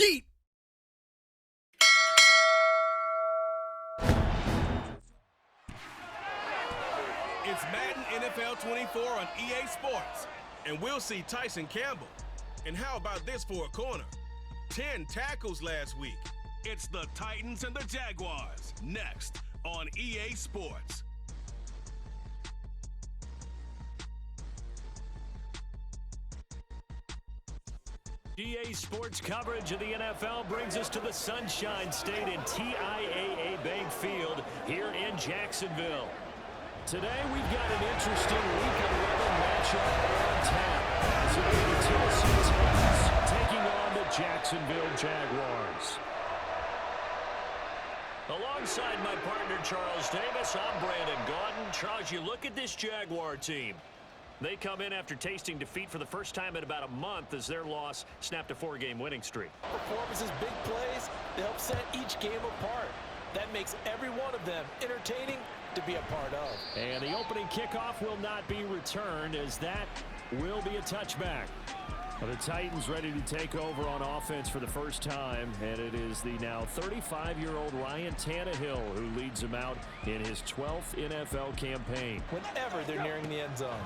Yeet! It's Madden NFL 24 on EA Sports, and we'll see Tyson Campbell. And how about this for a corner? 10 tackles last week. It's the Titans and the Jaguars, next on EA Sports. EA Sports coverage of the NFL brings us to the Sunshine State in TIAA Bank Field here in Jacksonville. Today we've got an interesting Week 11 matchup on tap as it will be the Tennessee Titans taking on the Jacksonville Jaguars. Alongside my partner Charles Davis, I'm Brandon Gaudin. Charles, you look at this Jaguar team. They come in after tasting defeat for the first time in about a month as their loss snapped a 4-game winning streak. Performances, big plays, they help set each game apart. That makes every one of them entertaining to be a part of. And the opening kickoff will not be returned as that will be a touchback. Well, the Titans ready to take over on offense for the first time, and it is the now 35-year-old Ryan Tannehill who leads them out in his 12th NFL campaign. Whenever they're nearing the end zone.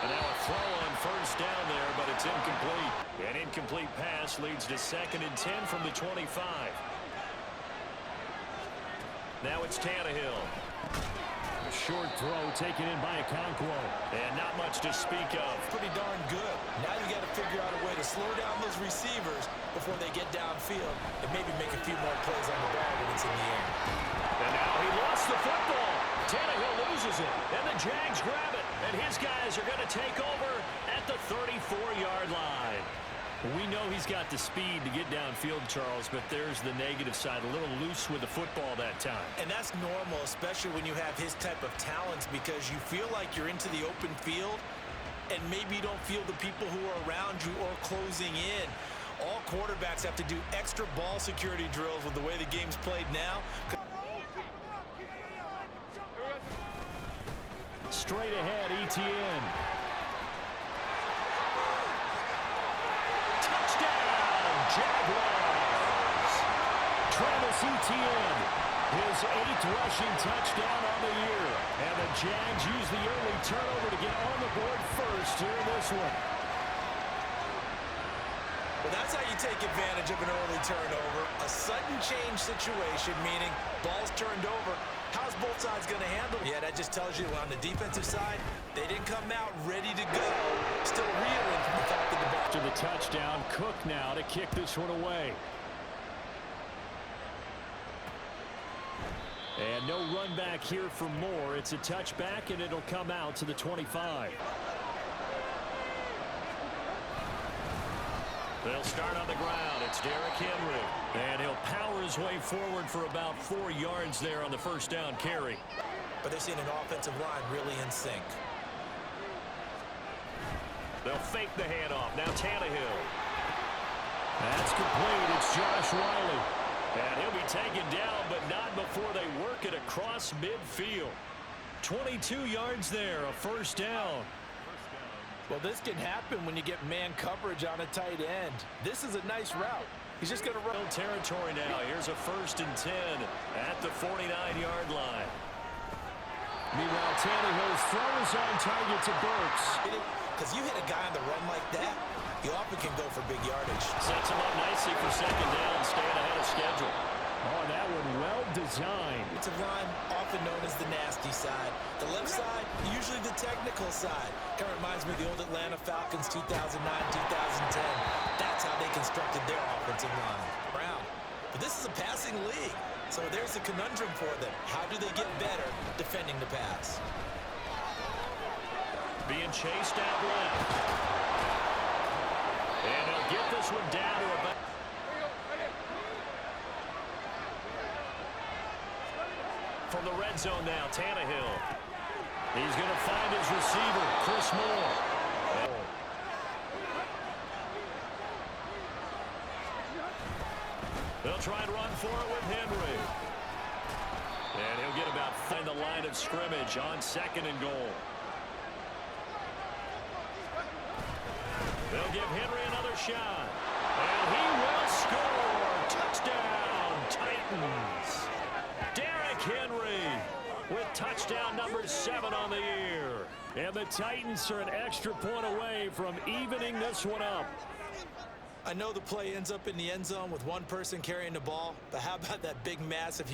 And now a throw on first down there, but it's incomplete. An incomplete pass leads to 2nd and 10 from the 25. Now it's Tannehill. A short throw taken in by Okonkwo. And not much to speak of. Pretty darn good. Now you got to figure out a way to slow down those receivers before they get downfield and maybe make a few more plays on the ball when it's in the air. And now he lost the football. Tannehill loses it, and the Jags grab it, and his guys are going to take over at the 34-yard line. We know he's got the speed to get downfield, Charles, but there's the negative side, a little loose with the football that time. And that's normal, especially when you have his type of talents, because you feel like you're into the open field, and maybe you don't feel the people who are around you or closing in. All quarterbacks have to do extra ball security drills with the way the game's played now. Straight ahead, Etienne. Touchdown, Jaguars. Travis Etienne, his 8th rushing touchdown on the year. And the Jags use the early turnover to get on the board first here in this one. Well, that's how you take advantage of an early turnover. A sudden change situation, meaning ball's turned over. How's both sides going to handle it? Yeah, that just tells you on the defensive side, they didn't come out ready to go. Still reeling from the fact that the ball. To the touchdown, Cook now to kick this one away. And no run back here for more. It's a touchback, and it'll come out to the 25. They'll start on the ground. It's Derrick Henry. And he'll power his way forward for about 4 yards there on the first down carry. But they're seeing an offensive line really in sync. They'll fake the handoff. Now Tannehill. That's complete. It's Josh Riley. And he'll be taken down, but not before they work it across midfield. 22 yards there, a first down. Well, this can happen when you get man coverage on a tight end. This is a nice route. He's just going to run. Territory now. Here's a 1st and 10 at the 49-yard line. Meanwhile, Tannehill's throw is on target to Burks. Because you hit a guy on the run like that, you often can go for big yardage. Sets him up nicely for 2nd down, staying ahead of schedule. Oh, that one well designed. It's a line often known as the nasty side. The left side, usually the technical side. Kind of reminds me of the old Atlanta Falcons 2009, 2010. That's how they constructed their offensive line. Brown. But this is a passing league. So there's a conundrum for them. How do they get better defending the pass? Being chased out left. And he'll get this one down to about. From the red zone now, Tannehill. He's going to find his receiver, Chris Moore. They'll try and run for it with Henry. And he'll get about find the line of scrimmage on 2nd and goal. They'll give Henry another a shot. And he will score. Touchdown, Titans. Derrick Henry with touchdown number 7 on the year. And the Titans are an extra point away from evening this one up. I know the play ends up in the end zone with one person carrying the ball, but how about that big massive...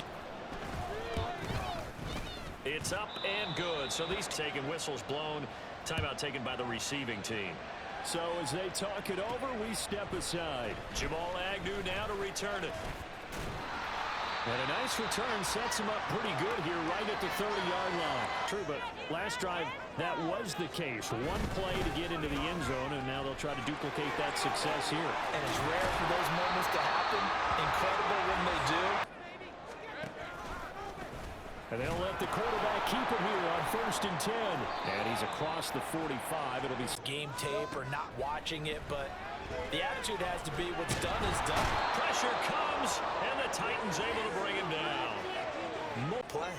It's up and good. So these taking whistles blown. Timeout taken by the receiving team. So as they talk it over, we step aside. Jamal Agnew now to return it. And a nice return sets him up pretty good here right at the 30-yard line. True, but last drive, that was the case. One play to get into the end zone, and now they'll try to duplicate that success here. And it's rare for those moments to happen. Incredible when they do. And they'll let the quarterback keep it here on 1st and 10. And he's across the 45. It'll be game tape or not watching it, but the attitude has to be what's done is done. Pressure comes, and the Titans able to bring him down. More play.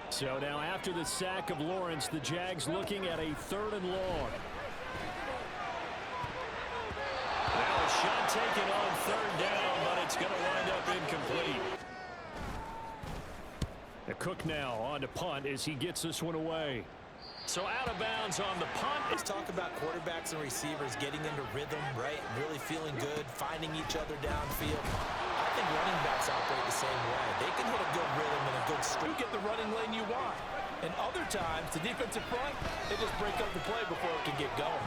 So now after the sack of Lawrence, the Jags looking at a 3rd and long. Now a shot taken on 3rd down, but it's going to wind up incomplete. The Cook now on to punt as he gets this one away. So out of bounds on the punt. Let's talk about quarterbacks and receivers getting into rhythm, right? Really feeling good, finding each other downfield. I think running backs operate the same way. They can hit a good rhythm and a good streak. You get the running lane you want. And other times, the defensive front, they just break up the play before it can get going.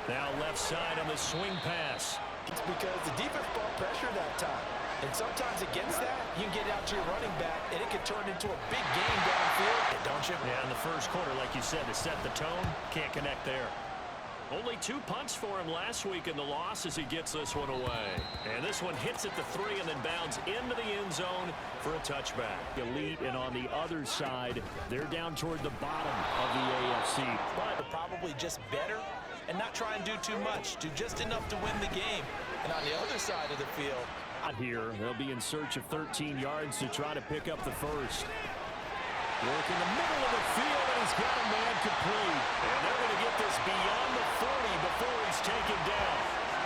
Now left side on the swing pass. It's because the defense brought pressure that time. And sometimes against that, you can get out to your running back, and it can turn into a big game downfield, don't you? Yeah, in the first quarter, like you said, to set the tone, can't connect there. Only 2 punts for him last week in the loss as he gets this one away. And this one hits at the 3 and then bounds into the end zone for a touchback. Elite, and on the other side, they're down toward the bottom of the AFC. But probably just better and not try and do too much. Do just enough to win the game. And on the other side of the field, here, they'll be in search of 13 yards to try to pick up the first. Work in the middle of the field, and he's got a man complete. And they're going to get this beyond the 40 before he's taken down.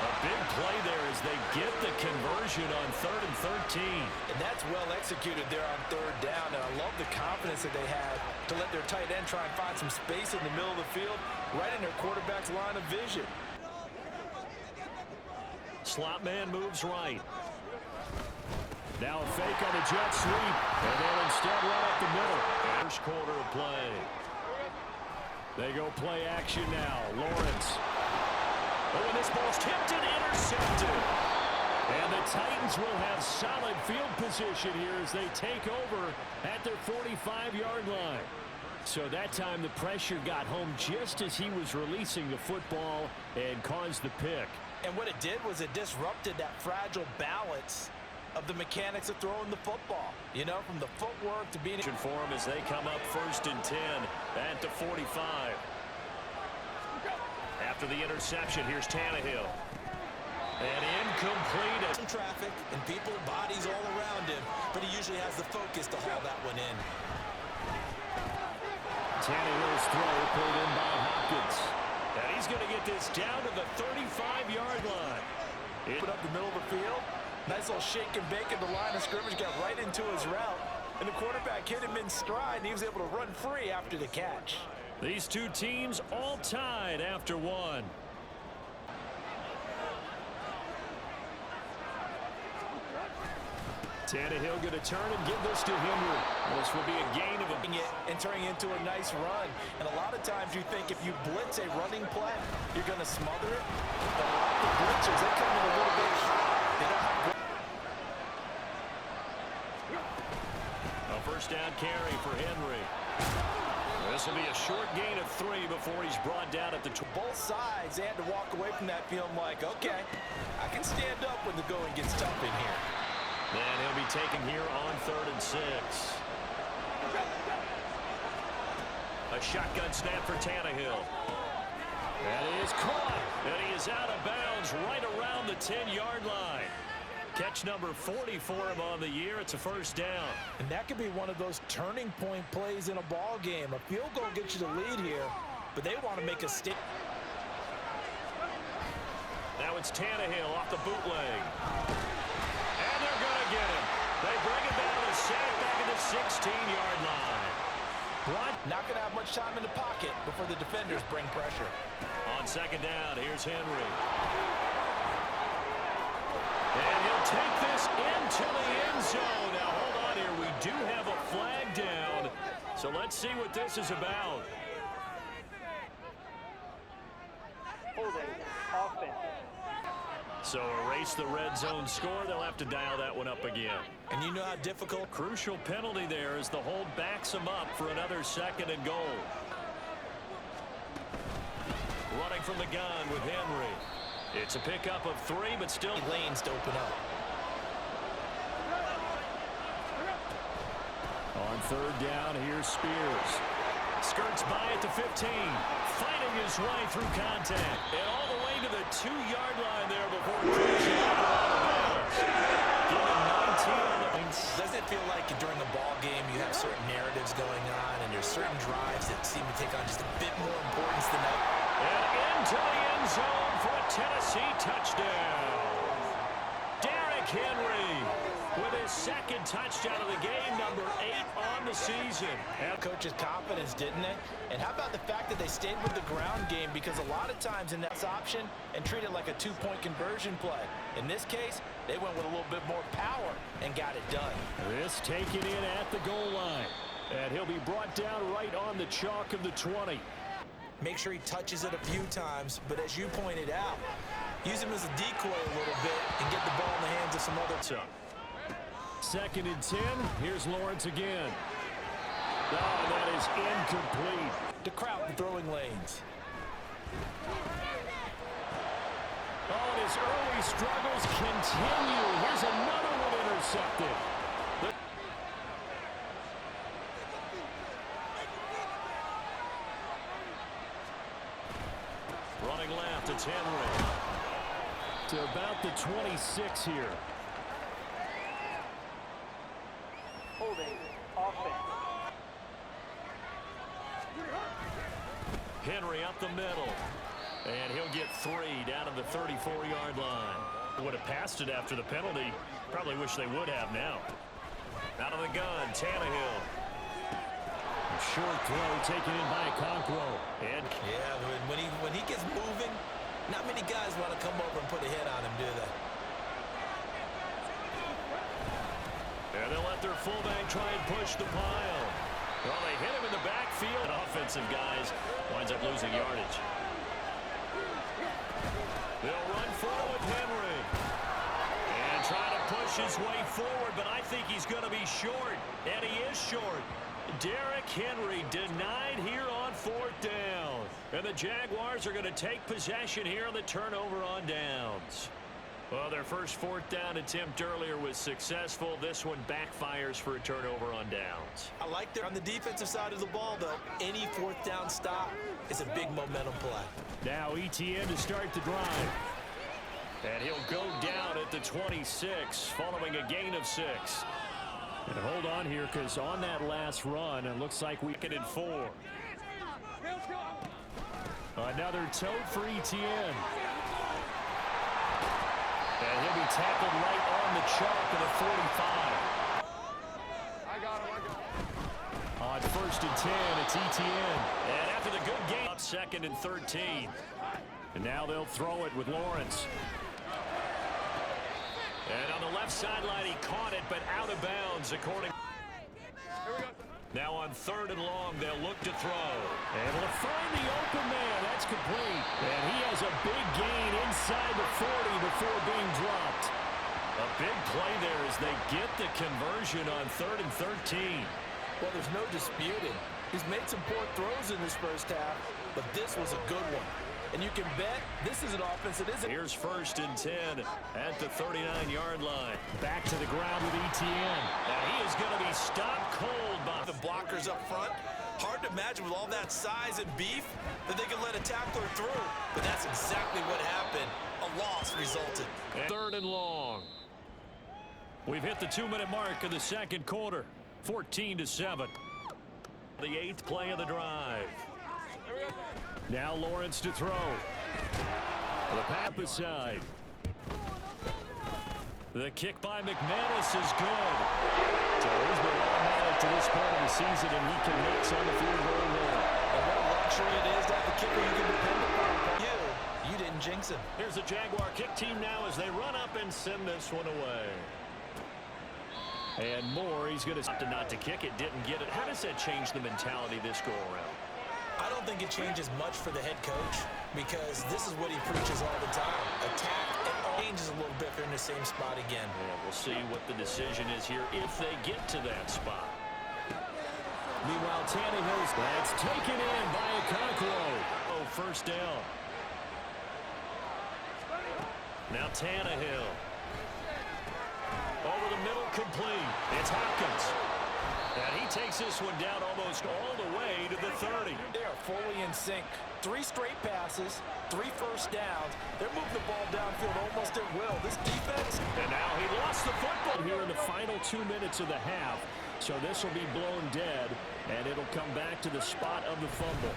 A big play there as they get the conversion on 3rd and 13. And that's well executed there on 3rd down. And I love the confidence that they had to let their tight end try and find some space in the middle of the field, right in their quarterback's line of vision. Slot man moves right. Now a fake on the jet sweep, and they'll instead run up the middle. First quarter of play. They go play action now. Lawrence. Oh, and this ball's tipped and intercepted. And the Titans will have solid field position here as they take over at their 45-yard line. So that time the pressure got home just as he was releasing the football and caused the pick. And what it did was it disrupted that fragile balance of the mechanics of throwing the football. You know, from the footwork to being... For him as they come up 1st and 10 at the 45. After the interception, here's Tannehill. And incomplete. Some traffic and people, bodies all around him, but he usually has the focus to haul that one in. Tannehill's throw pulled in by Hopkins. And he's going to get this down to the 35-yard line. Put up the middle of the field. Nice little shake and bake at the line of scrimmage, got right into his route. And the quarterback hit him in stride, and he was able to run free after the catch. These two teams all tied after one. Tannehill going to turn and give this to Henry. This will be a gain of and turning into a nice run. And a lot of times you think if you blitz a running play, you're going to smother it. But a lot of the blitzers, they come in a little bit hot. They don't have great. A first down carry for Henry. This will be a short gain of 3 before he's brought down at the... Both sides, they had to walk away from that feeling like, okay, I can stand up when the going gets tough in here. And he'll be taken here on 3rd and 6. A shotgun snap for Tannehill. And he is caught. And he is out of bounds right around the 10-yard line. Catch number 40 for him on the year. It's a first down. And that could be one of those turning point plays in a ball game. A field goal gets you the lead here, but they want to make a stick. Now Now it's Tannehill off the bootleg. And they're going to get him. They bring it down to the sack back at the 16-yard line. Not going to have much time in the pocket before the defenders bring pressure. On second down, here's Henry. And he'll take this into the end zone. Now, hold on here. We do have a flag down. So let's see what this is about. Holding offense. So erase the red zone score. They'll have to dial that one up again. And you know how difficult. Crucial penalty there as the hold backs them up for another 2nd and goal. Running from the gun with Henry. It's a pickup of 3, but still Lanes to open up. On third down, here's Spears. Skirts by at the 15. Fighting his way through contact. And all the way to the 2-yard line there before cruising out of bounds. Give him 19 on the points. Doesn't it feel like during a ball game you have certain narratives going on and there's certain drives that seem to take on just a bit more importance than others? And into the end zone for a Tennessee touchdown. Derrick Henry with his 2nd touchdown of the game, number 8 on the season. And coach's confidence, didn't it? And how about the fact that they stayed with the ground game? Because a lot of times in that option and treat it like a 2-point conversion play. In this case, they went with a little bit more power and got it done. This taken in at the goal line. And he'll be brought down right on the chalk of the 20. Make sure he touches it a few times, but as you pointed out, use him as a decoy a little bit and get the ball in the hands of some other. 2nd and 10. Here's Lawrence again. Oh, that is incomplete. To crowd the throwing lanes. Oh, and his early struggles continue. Here's another one intercepted. Running left, it's Henry. To about the 26 here. Holding offense. Henry up the middle. And he'll get 3 down to the 34-yard line. Would have passed it after the penalty. Probably wish they would have now. Out of the gun, Tannehill. A short throw taken in by Okonkwo. And yeah, when he gets moving, not many guys want to come over and put a hit on him, do they? And they'll let their fullback try and push the pile. Well, they hit him in the backfield. Offensive guys winds up losing yardage. They'll run forward with Henry. And try to push his way forward, but I think he's going to be short. And he is short. Derrick Henry denied here on 4th down. And the Jaguars are going to take possession here on the turnover on downs. Well, their first 4th down attempt earlier was successful. This one backfires for a turnover on downs. I like that on the defensive side of the ball, though. Any 4th down stop is a big momentum play. Now ETN to start the drive. And he'll go down at the 26 following a gain of 6. And hold on here, because on that last run, it looks like we can in 4. Another tote for ETN. And he'll be tackled right on the chalk of the 45. I got him. On 1st and 10, it's ETN. And after the good game, 2nd and 13. And now they'll throw it with Lawrence. And on the left sideline, he caught it, but out of bounds, according. Now on 3rd and long, they'll look to throw. Able to find the open man. That's complete. And he has a big gain inside the 40 before being dropped. A big play there as they get the conversion on 3rd and 13. Well, there's no disputing. He's made some poor throws in this first half, but this was a good one. And you can bet this is an offense that isn't. Here's 1st and 10 at the 39-yard line. Back to the ground with ETN. And he is going to be stopped cold by the blockers up front. Hard to imagine with all that size and beef that they could let a tackler through. But that's exactly what happened. A loss resulted. And 3rd and long. We've hit the 2-minute mark of the 2nd quarter. 14-7. The 8th play of the drive. Now Lawrence to throw. The pass aside. The kick by McManus is good. So he's been automatic to this point of the season, and he connects on the field goal there. And what a luxury it is to have a kicker you can depend upon. You didn't jinx him. Here's the Jaguar kick team now as they run up and send this one away. And Moore, he's going to not to kick it, didn't get it. How does that change the mentality this go around? I don't think it changes much for the head coach because this is what he preaches all the time. Attack and changes a little bit. They're in the same spot again. Yeah, we'll see what the decision is here if they get to that spot. Meanwhile, Tannehill's that's taken in by Accuracy. Oh, first down. Now Tannehill. Over the middle, complete. It's Hopkins. And he takes this one down almost all the way to the 30. They are fully in sync. 3 straight passes, 3 first downs. They're moving the ball downfield almost at will. This defense. And now he lost the football here in the final 2 minutes of the half. So this will be blown dead, and it'll come back to the spot of the fumble.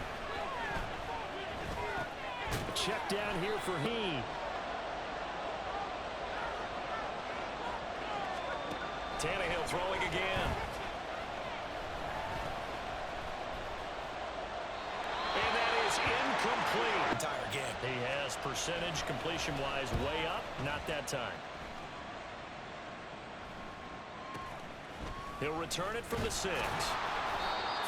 A check down here for he. Tannehill throwing again. And that is incomplete. Entire game. He has percentage completion-wise way up. Not that time. He'll return it from the 6.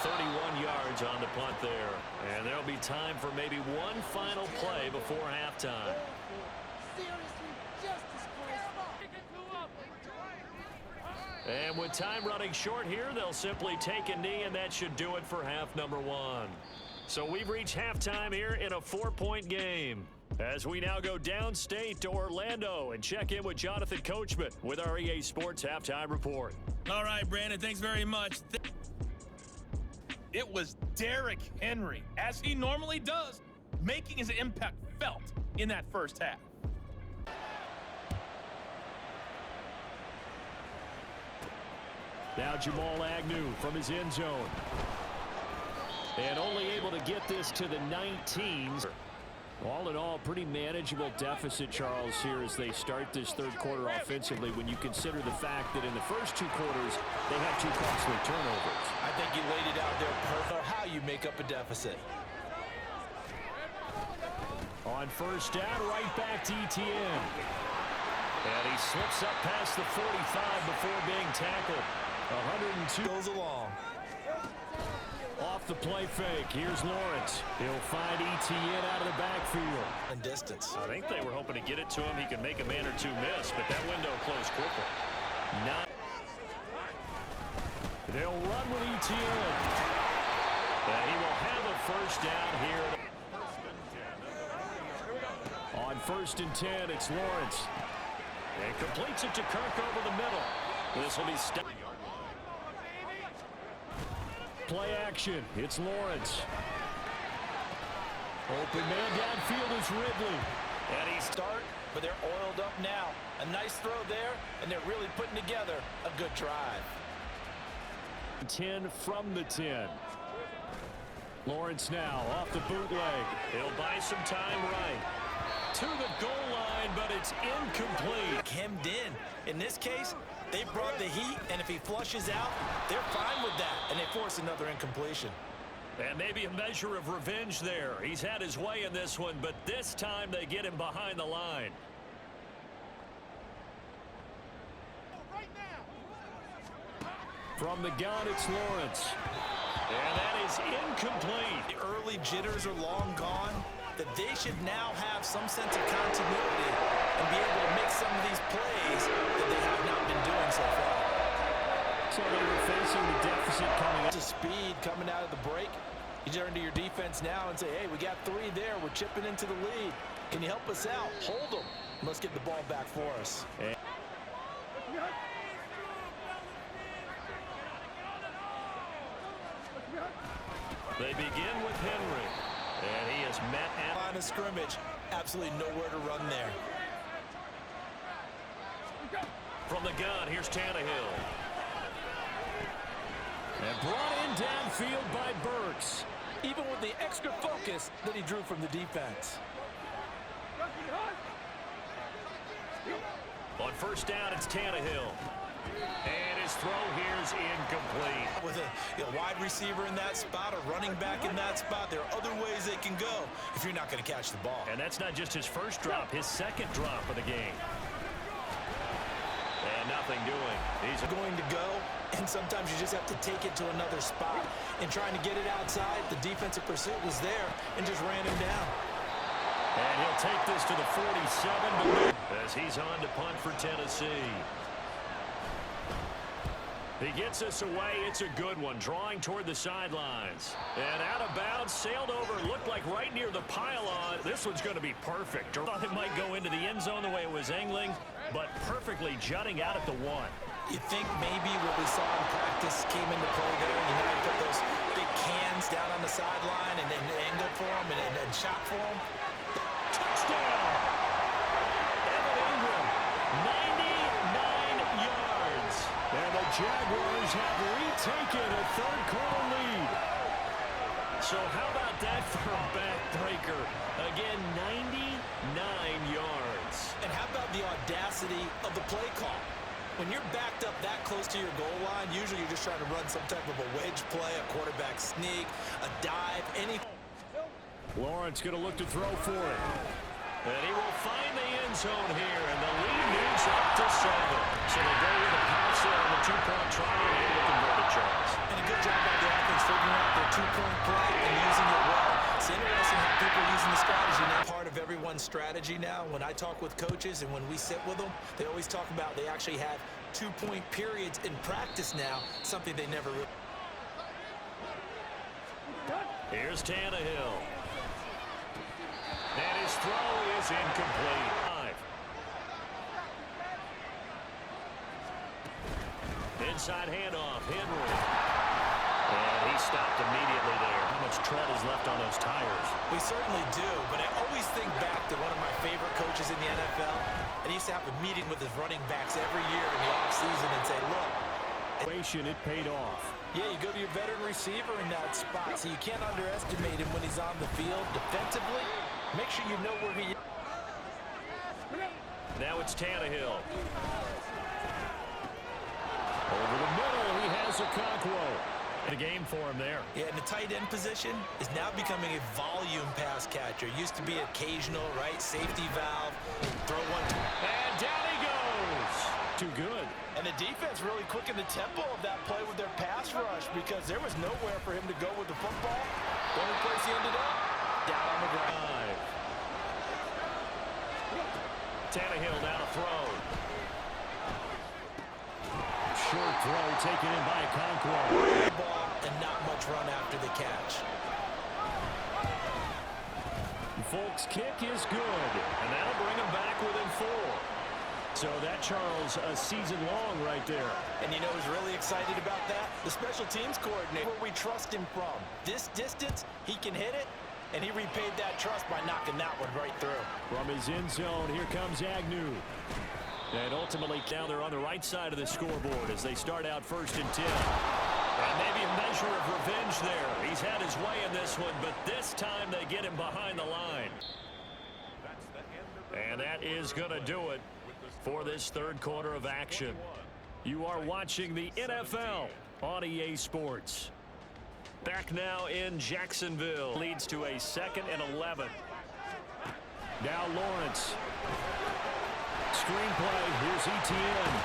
31 yards on the punt there. And there'll be time for maybe one final play before halftime. And with time running short here, they'll simply take a knee, and that should do it for half number 1. So we've reached halftime here in a 4-point game. As we now go downstate to Orlando and check in with Jonathan Coachman with our EA Sports Halftime Report. All right, Brandon, thanks very much. It was Derrick Henry, as he normally does, making his impact felt in that first half. Now Jamal Agnew from his end zone. And only able to get this to the 19s. All in all, pretty manageable deficit, Charles, here as they start this third quarter offensively when you consider the fact that in the first 2 quarters, they had 2 costly turnovers. I think you laid it out there perfect how you make up a deficit. On first down, right back to Etienne. And he slips up past the 45 before being tackled. 102 goes along. Off the play fake, here's Lawrence. He'll find Etienne out of the backfield. And distance. I think they were hoping to get it to him. He could make a man or 2 miss, but that window closed quickly. They'll run with Etienne. And he will have a first down here. On 1st and 10, it's Lawrence. And completes it to Kirk over the middle. This will be stopped. Play action. It's Lawrence. Open man downfield is Ridley. And he start, but they're oiled up now. A nice throw there, and they're really putting together a good drive. 10 from the 10. Lawrence now off the bootleg. He'll buy some time right. To the goal line, but it's incomplete. Hemmed in. In this case, they brought the heat, and if he flushes out, they're fine with that, and they force another incompletion. And maybe a measure of revenge there. He's had his way in this one, but this time they get him behind the line. From the gun, it's Lawrence. And that is incomplete. The early jitters are long gone. That they should now have some sense of continuity and be able to make some of these plays that they have not been doing so far. So they were facing the deficit coming up. To speed coming out of the break. You turn to your defense now and say, hey, we got 3 there. We're chipping into the lead. Can you help us out? Hold them. Let's get the ball back for us. They begin with Henry. And he is met at line of scrimmage. Absolutely nowhere to run there. From the gun, here's Tannehill. And brought in downfield by Burks. Even with the extra focus that he drew from the defense. on first down, it's Tannehill. And his throw here is incomplete. With a wide receiver in that spot, a running back in that spot, there are other ways they can go if you're not going to catch the ball. And that's not just his first drop, his second drop of the game. And nothing doing. He's going to go, and sometimes you just have to take it to another spot. And trying to get it outside, the defensive pursuit was there and just ran him down. And he'll take this to the 47 as he's on to punt for Tennessee. He gets us away. It's a good one, drawing toward the sidelines. And out of bounds, sailed over, looked like right near the pylon. This one's going to be perfect. I thought it might go into the end zone the way it was angling, but perfectly jutting out at the 1. You think maybe what we saw in practice came into play there, and you know, put those big cans down on the sideline and then angle for them and shot for them. Touchdown! Evan Ingram, 99 yards. And the Jaguars have retaken a third-quarter lead. So how about that for a backbreaker? Again, 99 yards. And how about the audacity of the play call? When you're backed up that close to your goal line, usually you're just trying to run some type of a wedge play, a quarterback sneak, a dive, anything. Lawrence going to look to throw for it. And he will find the end zone here, and the lead moves up to 7. So they go with a pass there on the two-point try and able to convert it, Charles. And a good job by the offense figuring out their two-point play and using it well. It's interesting how people are using the strategy now. Part of everyone's strategy now. When I talk with coaches and when we sit with them, they always talk about they actually have two-point periods in practice now, something they never really. Here's Tannehill. And his throw is incomplete. 5. Inside handoff, Henry. And he stopped immediately there. How much tread is left on those tires? We certainly do, but I always think back to one of my favorite coaches in the NFL. And he used to have a meeting with his running backs every year in the offseason and say, look. It paid off. Yeah, you go to your veteran receiver in that spot, so you can't underestimate him when he's on the field defensively. Make sure you know where he is. Now it's Tannehill. Over the middle, he has a Okonkwo. The game for him there. Yeah, and the tight end position is now becoming a volume pass catcher. Used to be occasional, right? Safety valve. Throw one. And down he goes. Too good. And the defense really quickened the tempo of that play with their pass rush because there was nowhere for him to go with the football. The only place he ended up, down on the ground. Tannehill now to throw. Short throw taken in by Okonkwo. Ball and not much run after the catch. Folks' kick is good, and that'll bring him back within 4. So that, Charles, a season long right there. And you know who's really excited about that? The special teams coordinator, where we trust him from. This distance, he can hit it, and he repaid that trust by knocking that one right through. From his end zone, here comes Agnew. And ultimately, down there on the right side of the scoreboard as they start out 1st and 10. And maybe a measure of revenge there. He's had his way in this one, but this time they get him behind the line. And that is going to do it for this third quarter of action. You are watching the NFL on EA Sports. Back now in Jacksonville. Leads to a 2nd and 11. Now Lawrence. Screenplay. Here's Etienne.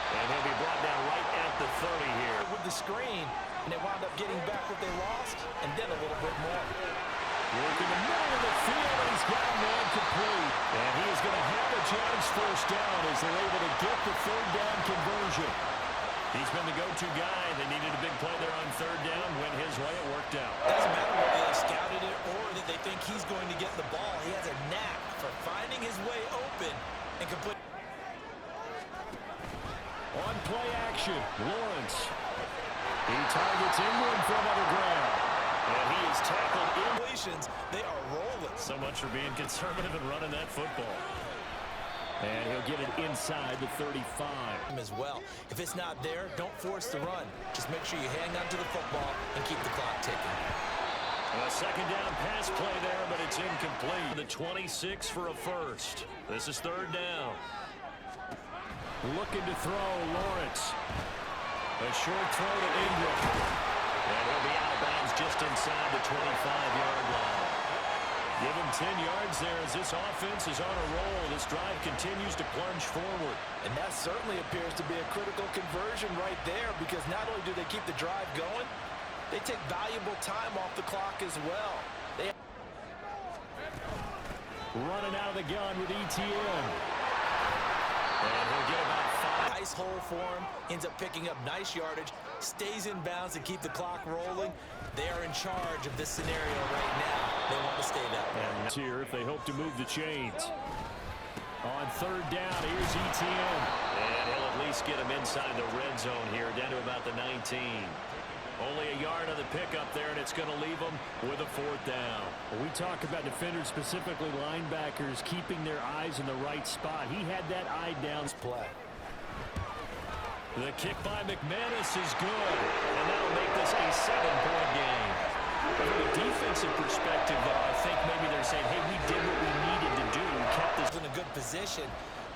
And he'll be brought down right at the 30 here. With the screen, and they wound up getting back what they lost, and then a little bit more. Work in the middle of the field, and he's got a man complete. And he is going to have a Jags first down as they're able to get the 3rd down conversion. He's been the go-to guy. They needed a big play there on 3rd down. Went his way, it worked out. Doesn't matter whether they scouted it or that they think he's going to get the ball. He has a knack for finding his way open and complete. On play action, Lawrence. He targets Ingram for another grab. And he is tackled in. They are rolling. So much for being conservative and running that football. And he'll get it inside the 35. As well. If it's not there, don't force the run. Just make sure you hang on to the football and keep the clock ticking. A 2nd down pass play there, but it's incomplete. The 26 for a first. This is 3rd down. Looking to throw, Lawrence. A short throw to Ingram. And he'll be out of bounds just inside the 25-yard line. Give him 10 yards there as this offense is on a roll. This drive continues to plunge forward. And that certainly appears to be a critical conversion right there, because not only do they keep the drive going, they take valuable time off the clock as well. Running out of the gun with ETN. And he'll get about 5. Nice hole for him. Ends up picking up nice yardage. Stays in bounds to keep the clock rolling. They are in charge of this scenario right now. They want to stay that way. And here if they hope to move the chains. On third down, here's ETN. And he'll at least get him inside the red zone here, down to about the 19. Only a yard on the pickup there, and it's going to leave them with a fourth down. When we talk about defenders, specifically linebackers, keeping their eyes in the right spot. He had that eye down. Play. The kick by McManus is good, and that'll make this a 7-point game. From a defensive perspective, though, I think maybe they're saying, hey, we did what we needed to do and kept this in a good position,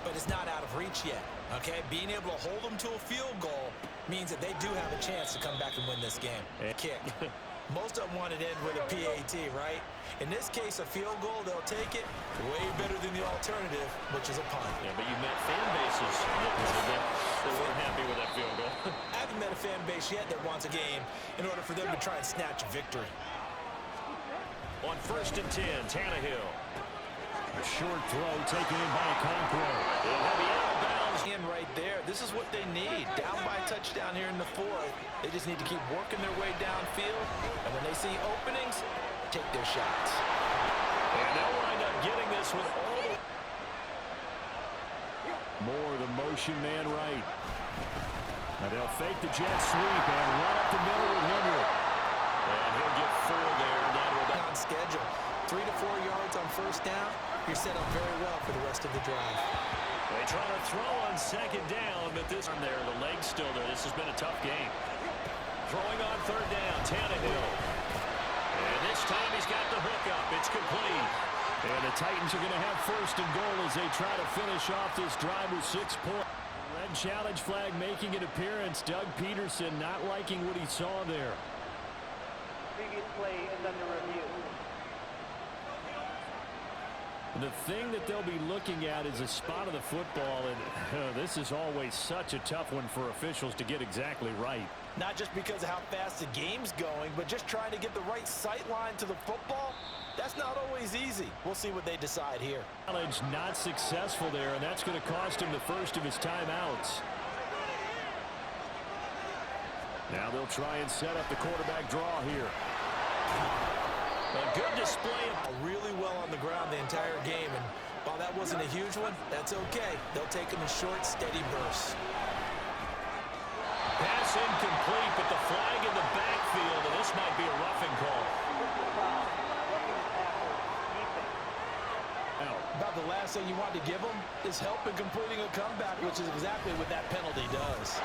but it's not out of reach yet. Okay, being able to hold them to a field goal means that they do have a chance to come back and win this game. Kick. Most of them want it in with a PAT, right? In this case, a field goal, they'll take it way better than the alternative, which is a punt. Yeah, but you met fan bases that weren't happy with that field goal. I haven't met a fan base yet that wants a game in order for them to try and snatch victory. On 1st and 10, Tannehill. A short throw taken in by Conqueror. He'll be out of bounds. And right there, this is what they need. Down by a touchdown here in the 4th. They just need to keep working their way downfield. And when they see openings, take their shots. And they'll wind up getting this with all the... More the motion man right. Now they'll fake the jet sweep and run up the middle with Henry. And he'll get 4 there. On schedule. 3 to 4 yards on 1st down. You're set up very well for the rest of the drive. They try to throw on 2nd down, but this one there, the leg's still there. This has been a tough game. Throwing on 3rd down, Tannehill. And this time he's got the hook up. It's complete. And the Titans are going to have 1st and goal as they try to finish off this drive with 6 points. Red challenge flag making an appearance. Doug Peterson not liking what he saw there. Previous play is under review. The thing that they'll be looking at is a spot of the football, and this is always such a tough one for officials to get exactly right. Not just because of how fast the game's going, but just trying to get the right sight line to the football. That's not always easy. We'll see what they decide here. Challenge not successful there, and that's going to cost him the first of his timeouts. Now they'll try and set up the quarterback draw here. A good display. Really well on the ground the entire game, and while that wasn't a huge one, that's okay. They'll take them in short, steady bursts. Pass incomplete, but the flag in the backfield, and this might be a roughing call. About the last thing you want to give them is help in completing a comeback, which is exactly what that penalty does.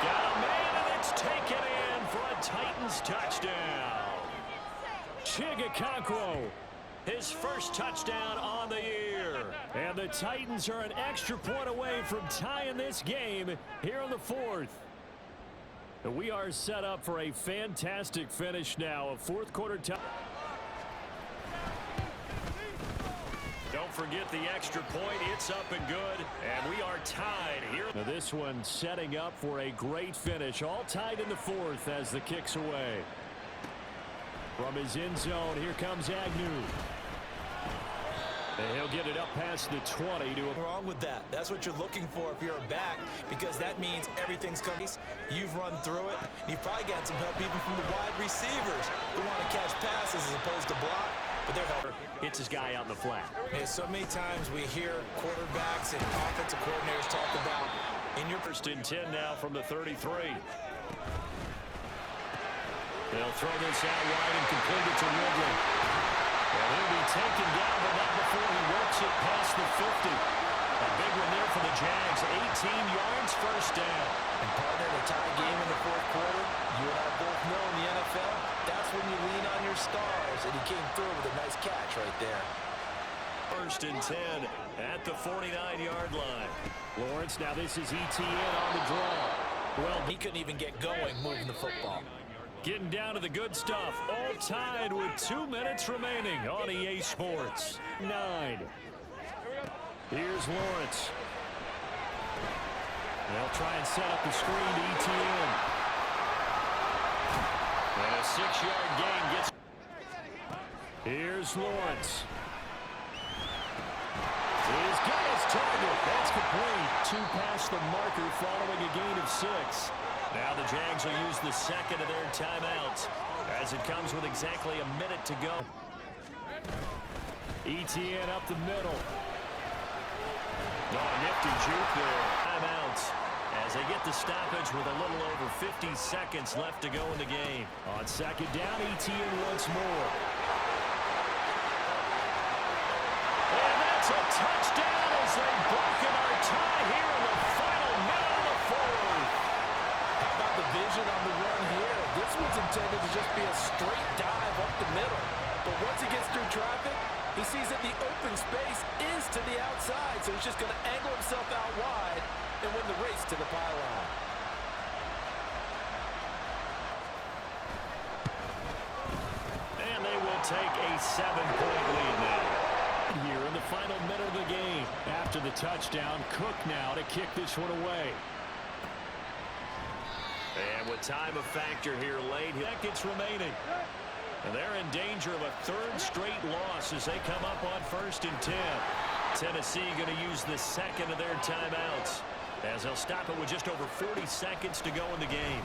Got a man, and it's taken in for a Titans touchdown. Chigakonkwo, his first touchdown on the year. And the Titans are an extra point away from tying this game here in the 4th. We are set up for a fantastic finish now. A 4th quarter time. Don't forget the extra point. It's up and good. And we are tied here. Now this one setting up for a great finish. All tied in the 4th as the kick's away. From his end zone, here comes Agnew. And he'll get it up past the 20 to What's wrong with that? That's what you're looking for if you're a back, because that means everything's coming. You've run through it. You've probably got some help even from the wide receivers who want to catch passes as opposed to block, but they're helping. hits his guy out in the flat. Yeah, so many times we hear quarterbacks and offensive coordinators talk about in your 1st and 10 now from the 33. They'll throw this out wide and complete it to Ridley. And he'll be taken down, but not before he works it past the 50. A big one there for the Jags. 18 yards, 1st down. And partner, in a tie game in the 4th quarter, you and I both know in the NFL, that's when you lean on your stars. And he came through with a nice catch right there. First and 10 at the 49-yard line. Lawrence, now this is ETN on the draw. Well, he couldn't even get going moving the football. Getting down to the good stuff. All tied with 2 minutes remaining on EA Sports. 9. Here's Lawrence. They'll try and set up the screen to ETN. And a 6-yard gain gets... Here's Lawrence. He's got his target. That's complete. 2 past the marker following a gain of 6. Now the Jags will use the second of their timeouts as it comes with exactly a minute to go. ETN up the middle. Oh, nifty juke there. Timeouts as they get the stoppage with a little over 50 seconds left to go in the game. On second down, ETN once more. And that's a touchdown as they've broken our tie here in the final minute of the fourth. How about the vision on the run here? This one's intended to just be a straight dive up the middle. But once he gets through traffic, he sees that the open space is to the outside, so he's just going to angle himself out wide and win the race to the pylon. And they will take a 7-point lead now. Here in the final minute of the game. After the touchdown, Cook now to kick this one away. And with time a factor here late, seconds remaining. And they're in danger of a 3rd straight loss as they come up on 1st and 10. Tennessee going to use the second of their timeouts as they'll stop it with just over 40 seconds to go in the game.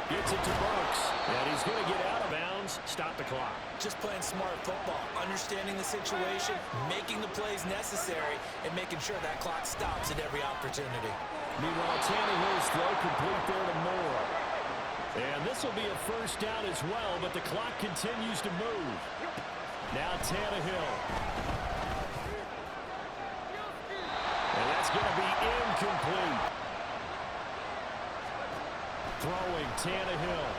Gets it to Burks, and he's going to get out of bounds, stop the clock. Just playing smart football, understanding the situation, making the plays necessary, and making sure that clock stops at every opportunity. Meanwhile, Tannehill's throw complete there to Moore. And this will be a 1st down as well, but the clock continues to move. Now Tannehill. And that's going to be incomplete. Throwing Tannehill.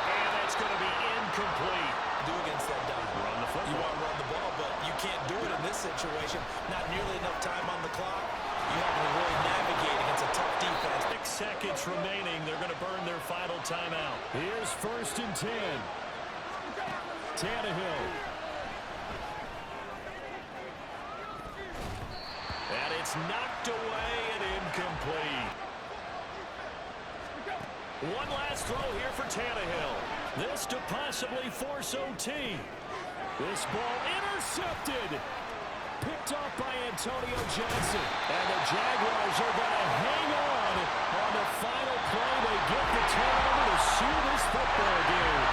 And that's going to be incomplete. Do against that dive. Run the football. You want to run the ball, but you can't do it in this situation. Not nearly enough time on the clock. You have to really navigate against a tough defense. 6 seconds remaining. They're going to burn their final timeout. Here's 1st and 10. Tannehill. And it's knocked away and incomplete. One last throw here for Tannehill. This to possibly force OT. This ball intercepted. Picked off by Antonio Johnson. And the Jaguars are going to hang on the final play. They get the turnover to seal this football game.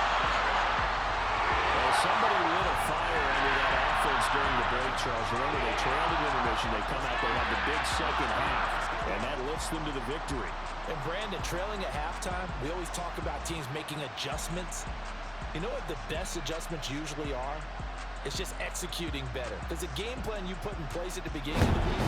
Well, somebody lit a fire under that offense during the break, Charles. Remember, they trailed in intermission. They come out, they have the big second half, and that lifts them to the victory. And Brandon, trailing at halftime, we always talk about teams making adjustments. You know what the best adjustments usually are? It's just executing better. Because the game plan you put in place at the beginning of the week.